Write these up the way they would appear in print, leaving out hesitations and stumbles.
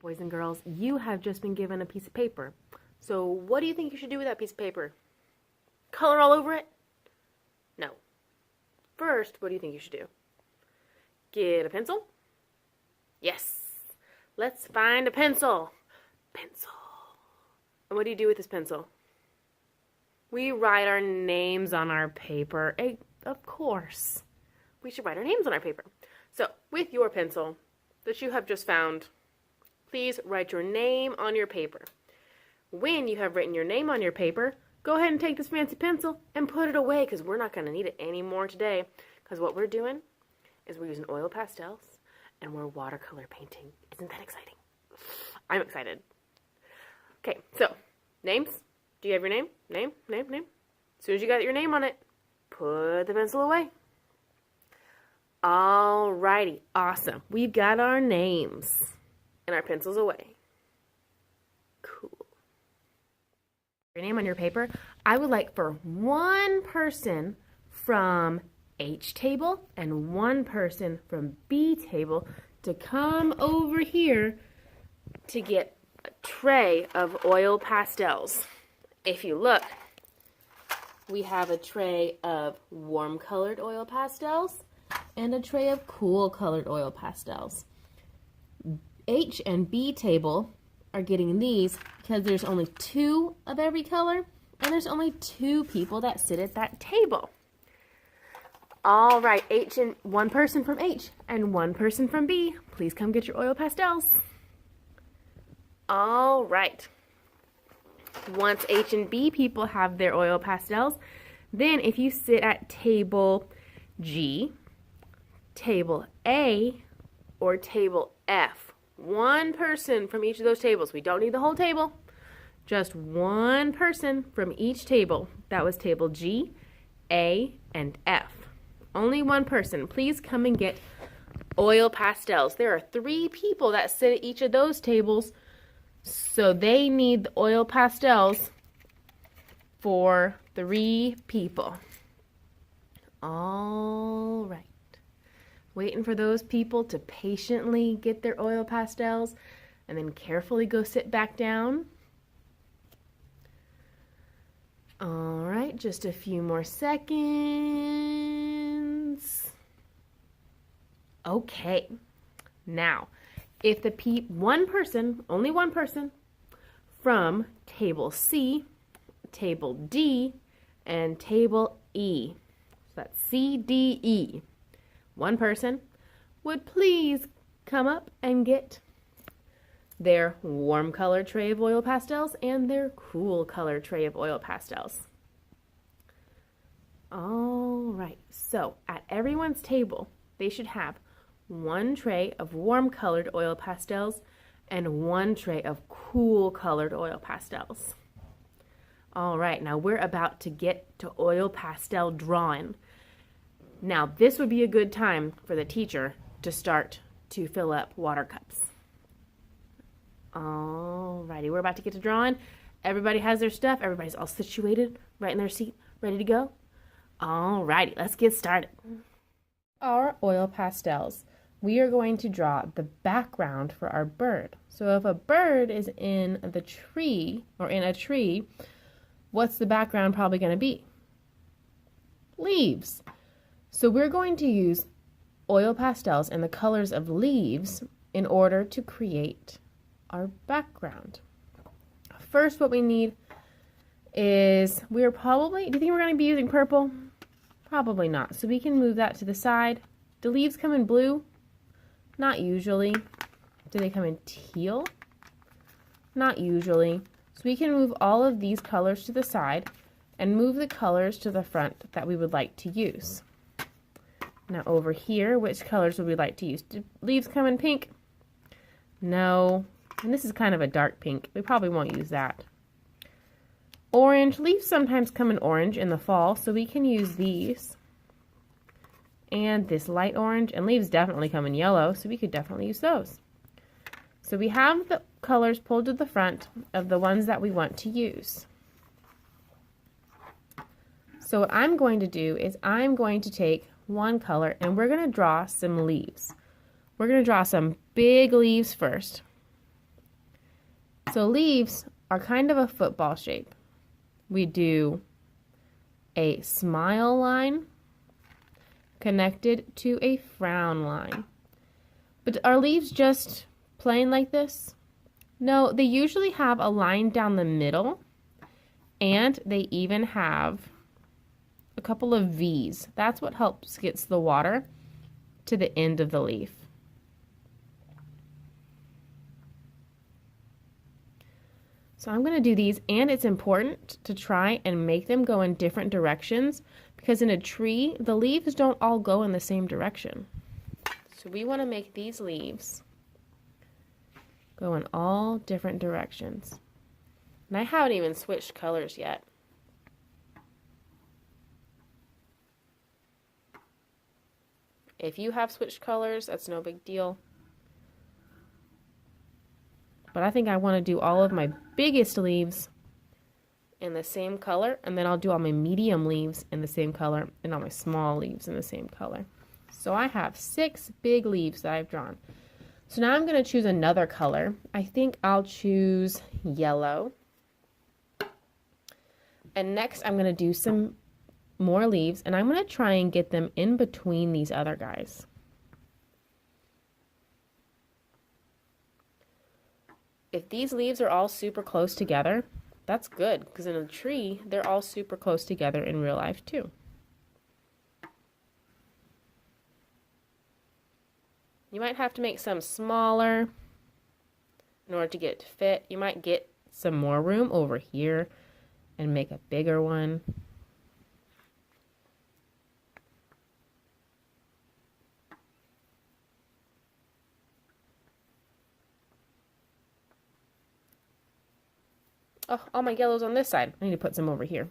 Boys and girls, you have just been given a piece of paper. So what do you think you should do with that piece of paper? Color all over it? No. First, what do you think you should do? Get a pencil? Yes. Let's find a pencil. Pencil. And what do you do with this pencil? We write our names on our paper. Of course. We should write our names on our paper. So, with your pencil that you have just found, please write your name on your paper. When you have written your name on your paper, go ahead and take this fancy pencil and put it away because we're not going to need it anymore today. Because what we're doing is we're using oil pastels and we're watercolor painting. Isn't that exciting? I'm excited. Okay, so names. Do you have your name? Name. As soon as you got your name on it, put the pencil away. Alrighty, awesome. We've got our names and our pencils away. Cool. Your name on your paper. I would like for one person from H table and one person from B table to come over here to get a tray of oil pastels. If you look, we have a tray of warm colored oil pastels and a tray of cool colored oil pastels. H and B table are getting these because there's only 2 of every color and there's only 2 people that sit at that table. All right, one person from H and one person from B, please come get your oil pastels. All right. Once H and B people have their oil pastels, then if you sit at table G, table A, or table F, one person from each of those tables. We don't need the whole table. Just one person from each table. That was table G, A, and F. Only one person. Please come and get oil pastels. There are 3 people that sit at each of those tables, so they need the oil pastels for 3 people. All right. Waiting for those people to patiently get their oil pastels and then carefully go sit back down. All right, just a few more seconds. Okay, now, if only one person from table C, table D, and table E, so that's C, D, E, one person would please come up and get their warm color tray of oil pastels and their cool color tray of oil pastels. All right, so at everyone's table, they should have one tray of warm colored oil pastels and one tray of cool colored oil pastels. All right, now we're about to get to oil pastel drawing. Now, this would be a good time for the teacher to start to fill up water cups. Alrighty, we're about to get to drawing. Everybody has their stuff. Everybody's all situated, right in their seat, ready to go. Alrighty, let's get started. Our oil pastels. We are going to draw the background for our bird. So if a bird is in the tree, or in a tree, what's the background probably going to be? Leaves. So we're going to use oil pastels in the colors of leaves in order to create our background. First, what we need is, do you think we're going to be using purple? Probably not. So we can move that to the side. Do leaves come in blue? Not usually. Do they come in teal? Not usually. So we can move all of these colors to the side and move the colors to the front that we would like to use. Now over here, which colors would we like to use? Do leaves come in pink? No. And this is kind of a dark pink. We probably won't use that. Orange. Leaves sometimes come in orange in the fall, so we can use these. And this light orange. And leaves definitely come in yellow, so we could definitely use those. So we have the colors pulled to the front of the ones that we want to use. So what I'm going to do is I'm going to take one color and we're going to draw some leaves. We're going to draw some big leaves first. So leaves are kind of a football shape. We do a smile line connected to a frown line. But are leaves just plain like this? No, they usually have a line down the middle, and they even have a couple of V's. That's what helps gets the water to the end of the leaf. So I'm going to do these, and it's important to try and make them go in different directions because in a tree, the leaves don't all go in the same direction. So we want to make these leaves go in all different directions. And I haven't even switched colors yet. If you have switched colors, that's no big deal. But I think I want to do all of my biggest leaves in the same color, and then I'll do all my medium leaves in the same color and all my small leaves in the same color. So I have 6 big leaves that I've drawn. So now I'm going to choose another color. I think I'll choose yellow. And next I'm going to do some more leaves, and I'm going to try and get them in between these other guys. If these leaves are all super close together, that's good, because in a tree, they're all super close together in real life too. You might have to make some smaller in order to get it to fit. You might get some more room over here and make a bigger one. Oh, all my yellows on this side. I need to put some over here.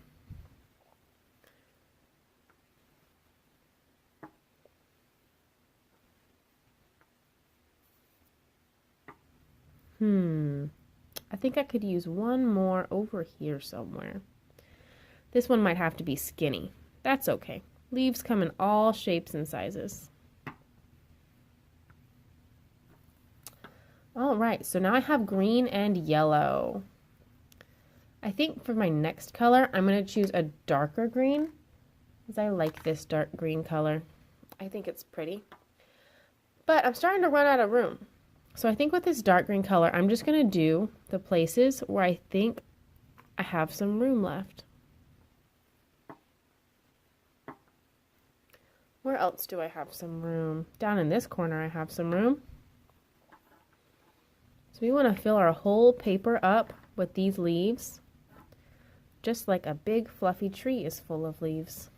I think I could use one more over here somewhere. This one might have to be skinny. That's okay. Leaves come in all shapes and sizes. All right, so now I have green and yellow. I think for my next color, I'm going to choose a darker green because I like this dark green color. I think it's pretty. But I'm starting to run out of room. So I think with this dark green color, I'm just going to do the places where I think I have some room left. Where else do I have some room? Down in this corner I have some room. So we want to fill our whole paper up with these leaves, just like a big fluffy tree is full of leaves.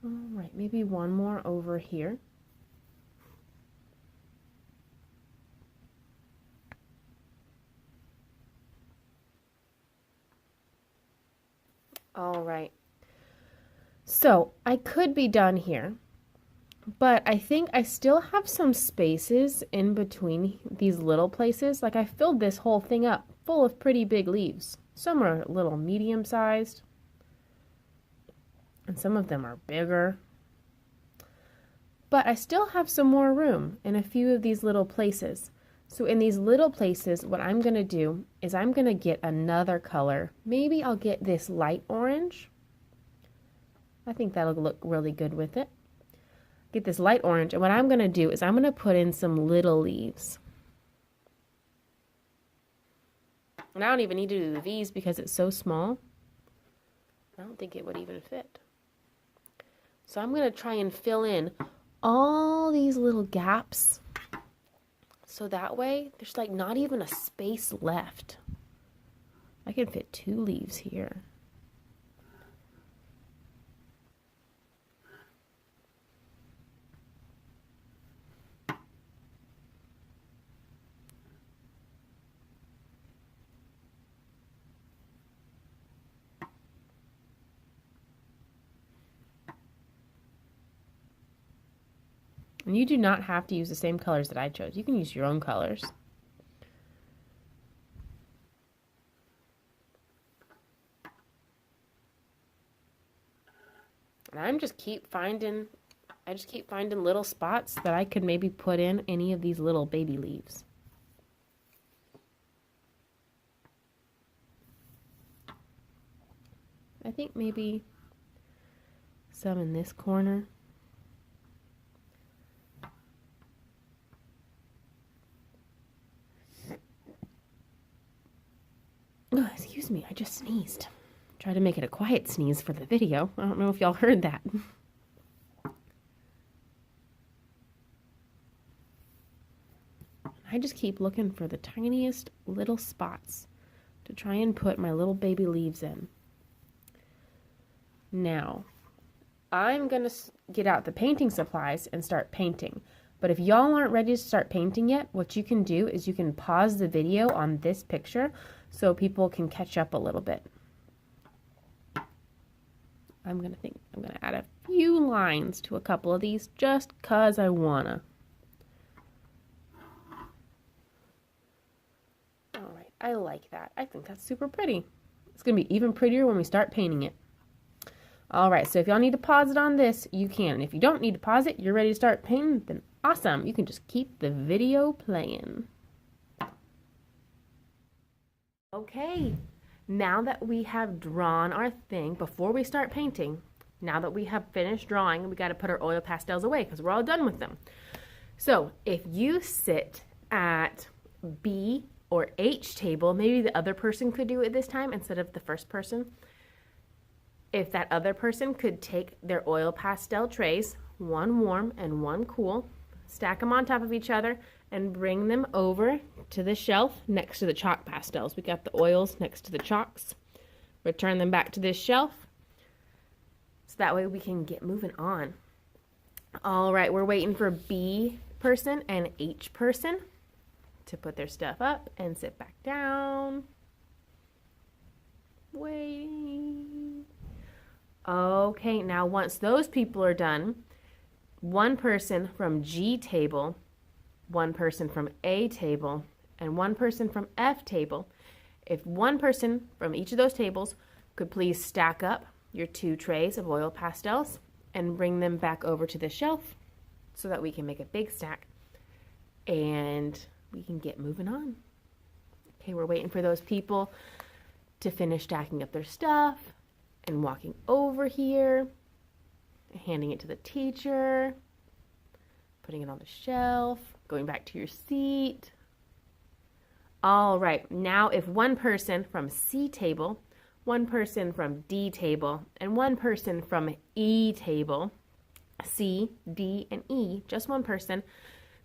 All right, maybe one more over here. All right. So I could be done here, but I think I still have some spaces in between these little places. Like I filled this whole thing up full of pretty big leaves. Some are a little medium sized, and some of them are bigger. But I still have some more room in a few of these little places. So in these little places, what I'm going to do is I'm going to get another color. Maybe I'll get this light orange. I think that'll look really good with it. Get this light orange, and what I'm going to do is I'm going to put in some little leaves. And I don't even need to do the V's because it's so small. I don't think it would even fit. So I'm going to try and fill in all these little gaps. So that way, there's like not even a space left. I can fit 2 leaves here. And you do not have to use the same colors that I chose. You can use your own colors. And I just keep finding little spots that I could maybe put in any of these little baby leaves. I think maybe some in this corner. Oh, excuse me, I just sneezed. Try to make it a quiet sneeze for the video. I don't know if y'all heard that. I just keep looking for the tiniest little spots to try and put my little baby leaves in. Now, I'm going to get out the painting supplies and start painting. But if y'all aren't ready to start painting yet, what you can do is you can pause the video on this picture so people can catch up a little bit. I'm going to add a few lines to a couple of these just 'cause I wanna. All right, I like that. I think that's super pretty. It's going to be even prettier when we start painting it. All right, so if y'all need to pause it on this, you can. And if you don't need to pause it, you're ready to start painting, then awesome. You can just keep the video playing. Okay, now that we have drawn our thing, before we start painting, now that we have finished drawing, we got to put our oil pastels away because we're all done with them. So if you sit at B or H table, maybe the other person could do it this time instead of the first person. If that other person could take their oil pastel trays, one warm and one cool, stack them on top of each other, and bring them over to the shelf next to the chalk pastels. We got the oils next to the chalks. Return them back to this shelf, so that way we can get moving on. All right, we're waiting for B person and H person to put their stuff up and sit back down. Waiting. Okay, now once those people are done, one person from G table, one person from A table, and one person from F table. If one person from each of those tables could please stack up your 2 trays of oil pastels and bring them back over to the shelf so that we can make a big stack and we can get moving on. Okay, we're waiting for those people to finish stacking up their stuff and walking over here, handing it to the teacher, putting it on the shelf, going back to your seat. All right, now if one person from C table, one person from D table, and one person from E table, C, D, and E, just one person,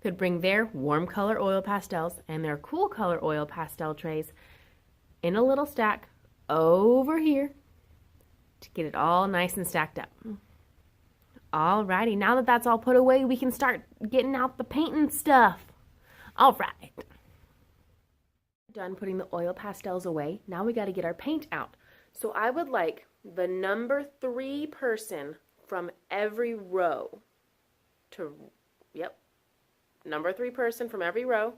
could bring their warm color oil pastels and their cool color oil pastel trays in a little stack over here to get it all nice and stacked up. Alrighty, now that that's all put away, we can start getting out the painting stuff. All right. Done putting the oil pastels away. Now we got to get our paint out. So I would like the number 3 person from every row to, number 3 person from every row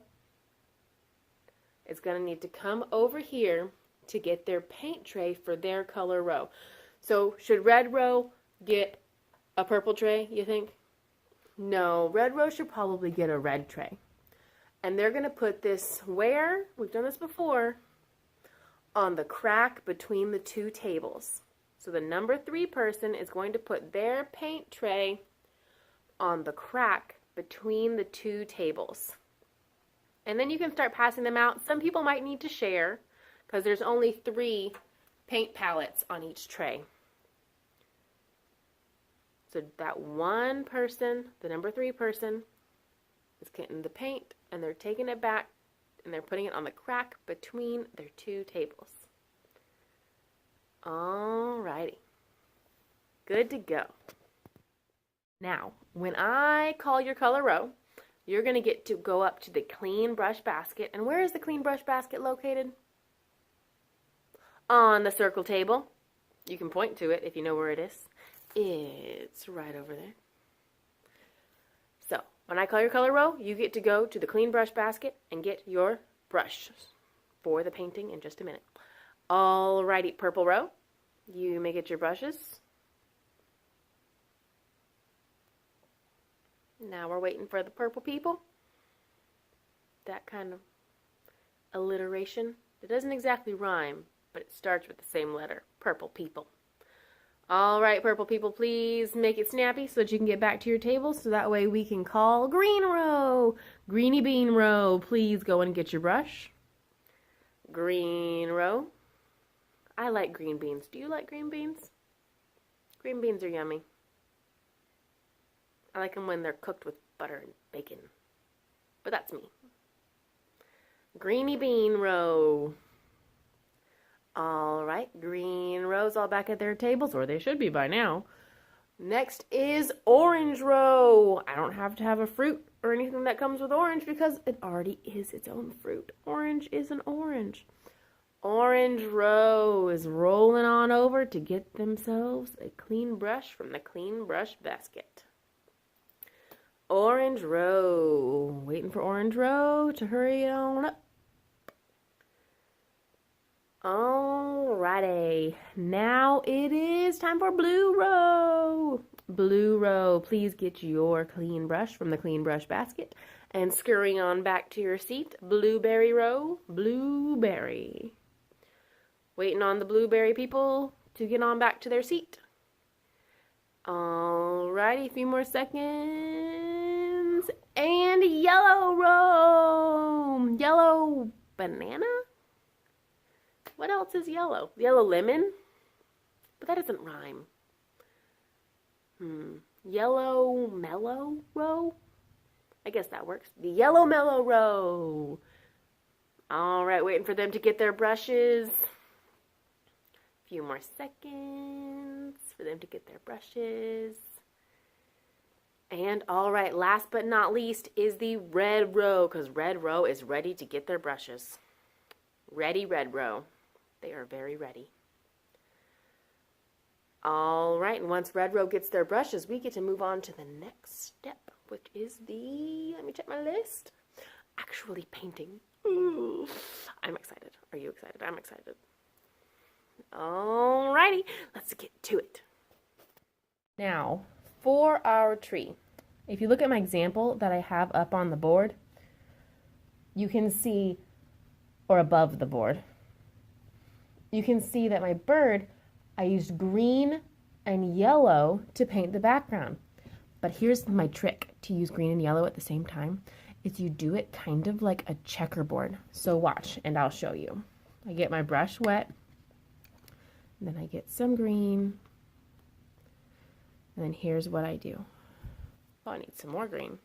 is going to need to come over here to get their paint tray for their color row. So should red row get a purple tray, you think? No, red row should probably get a red tray. And they're going to put this where? We've done this before. On the crack between the 2 tables. So the number 3 person is going to put their paint tray on the crack between the 2 tables. And then you can start passing them out. Some people might need to share because there's only 3 paint palettes on each tray. So that one person, the number 3 person, is getting the paint and they're taking it back and they're putting it on the crack between their 2 tables. Alrighty. Good to go. Now, when I call your color row, you're going to get to go up to the clean brush basket. And where is the clean brush basket located? On the circle table. You can point to it if you know where it is. It's right over there. So, when I call your color row, you get to go to the clean brush basket and get your brush for the painting in just a minute. Alrighty, purple row, you may get your brushes. Now we're waiting for the purple people. That kind of alliteration. It doesn't exactly rhyme, but it starts with the same letter. Purple people. All right, purple people, please make it snappy so that you can get back to your table so that way we can call green row. Greeny bean row, please go and get your brush. Green row. I like green beans. Do you like green beans? Green beans are yummy. I like them when they're cooked with butter and bacon. But that's me. Greeny bean row. All right, green rows all back at their tables, or they should be by now. Next is orange row. I don't have to have a fruit or anything that comes with orange because it already is its own fruit. Orange is an orange. Orange row is rolling on over to get themselves a clean brush from the clean brush basket. Orange row. Waiting for orange row to hurry on up. Alrighty, now it is time for blue row. Blue row, please get your clean brush from the clean brush basket and scurrying on back to your seat. Blueberry row, blueberry. Waiting on the blueberry people to get on back to their seat. Alrighty, a few more seconds. And yellow row, yellow banana? What else is yellow? Yellow lemon? But that doesn't rhyme. Yellow mellow row? I guess that works. The yellow mellow row. All right, waiting for them to get their brushes. A few more seconds for them to get their brushes. And all right, last but not least is the red row, because red row is ready to get their brushes. Ready, red row. They are very ready. All right, and once red row gets their brushes, we get to move on to the next step, which is let me check my list, actually painting. Ooh, I'm excited. Are you excited? I'm excited. All righty, let's get to it. Now, for our tree, if you look at my example that I have up on the board, you can see, or above the board, you can see that my bird, I used green and yellow to paint the background. But here's my trick to use green and yellow at the same time, is you do it kind of like a checkerboard. So watch, and I'll show you. I get my brush wet, and then I get some green, and then here's what I do. Oh, I need some more green.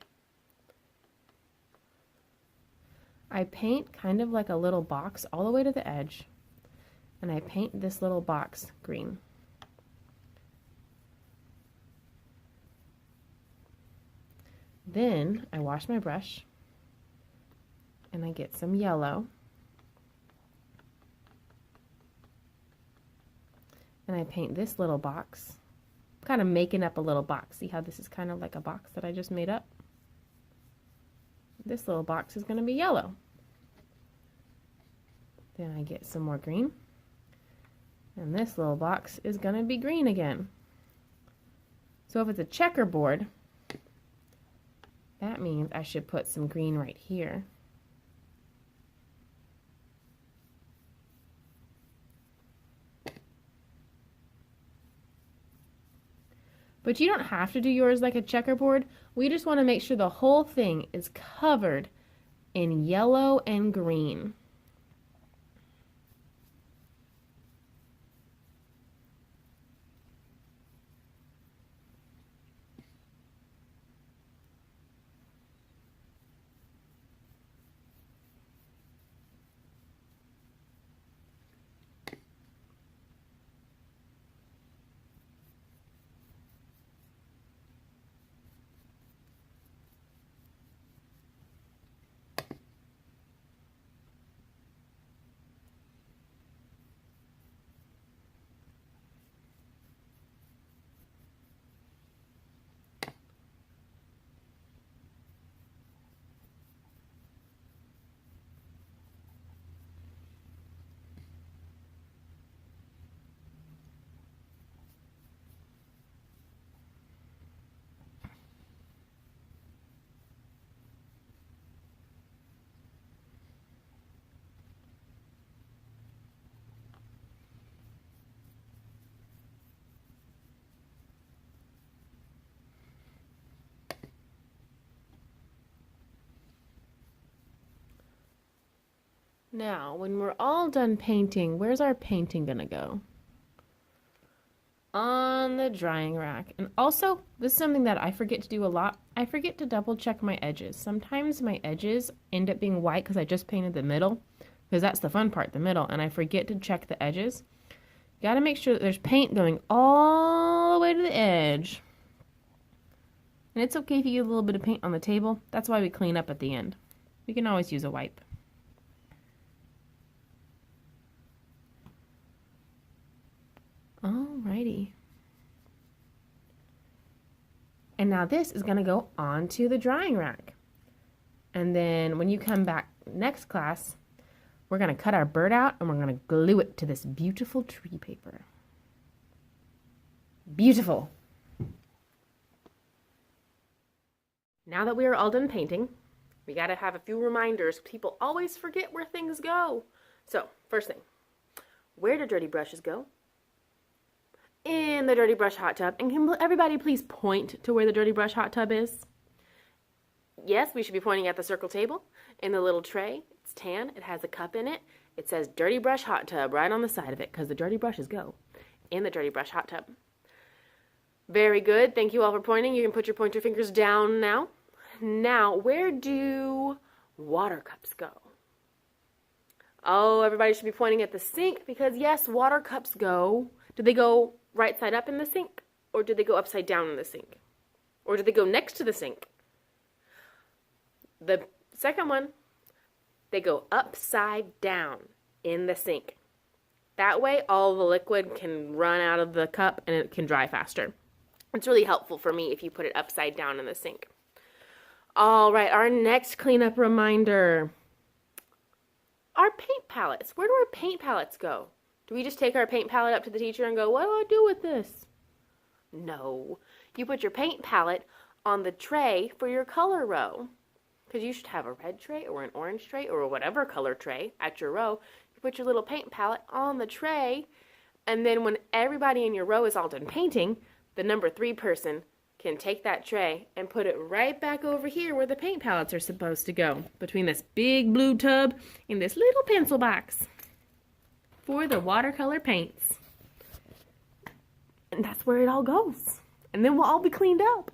I paint kind of like a little box all the way to the edge. And I paint this little box green. Then I wash my brush and I get some yellow. And I paint this little box. I'm kind of making up a little box. See how this is kind of like a box that I just made up? This little box is going to be yellow. Then I get some more green. And this little box is going to be green again. So if it's a checkerboard, that means I should put some green right here. But you don't have to do yours like a checkerboard. We just want to make sure the whole thing is covered in yellow and green. Now, when we're all done painting, where's our painting gonna go? On the drying rack. And also, this is something that I forget to do a lot. I forget to double check my edges. Sometimes my edges end up being white because I just painted the middle, because that's the fun part, the middle, and I forget to check the edges. You gotta make sure that there's paint going all the way to the edge. And it's okay if you get a little bit of paint on the table. That's why we clean up at the end. We can always use a wipe. Alrighty. And now this is going to go onto the drying rack. And then when you come back next class, we're going to cut our bird out and we're going to glue it to this beautiful tree paper. Beautiful. Now that we are all done painting, we got to have a few reminders. People always forget where things go. So, first thing, where do dirty brushes go? In the Dirty Brush hot tub. And can everybody please point to where the Dirty Brush hot tub is? Yes, we should be pointing at the circle table in the little tray. It's tan. It has a cup in it. It says Dirty Brush hot tub right on the side of it because the dirty brushes go in the Dirty Brush hot tub. Very good. Thank you all for pointing. You can put your pointer fingers down now. Now, where do water cups go? Oh, everybody should be pointing at the sink because yes, water cups go. Do they go right side up in the sink? Or do they go upside down in the sink? Or do they go next to the sink? The second one, they go upside down in the sink. That way, all the liquid can run out of the cup and it can dry faster. It's really helpful for me if you put it upside down in the sink. All right, our next cleanup reminder. Our paint palettes. Where do our paint palettes go? Do we just take our paint palette up to the teacher and go, what do I do with this? No. You put your paint palette on the tray for your color row. Because you should have a red tray or an orange tray or whatever color tray at your row. You put your little paint palette on the tray. And then when everybody in your row is all done painting, the number 3 person can take that tray and put it right back over here where the paint palettes are supposed to go. Between this big blue tub and this little pencil box. For the watercolor paints. And that's where it all goes. And then we'll all be cleaned up.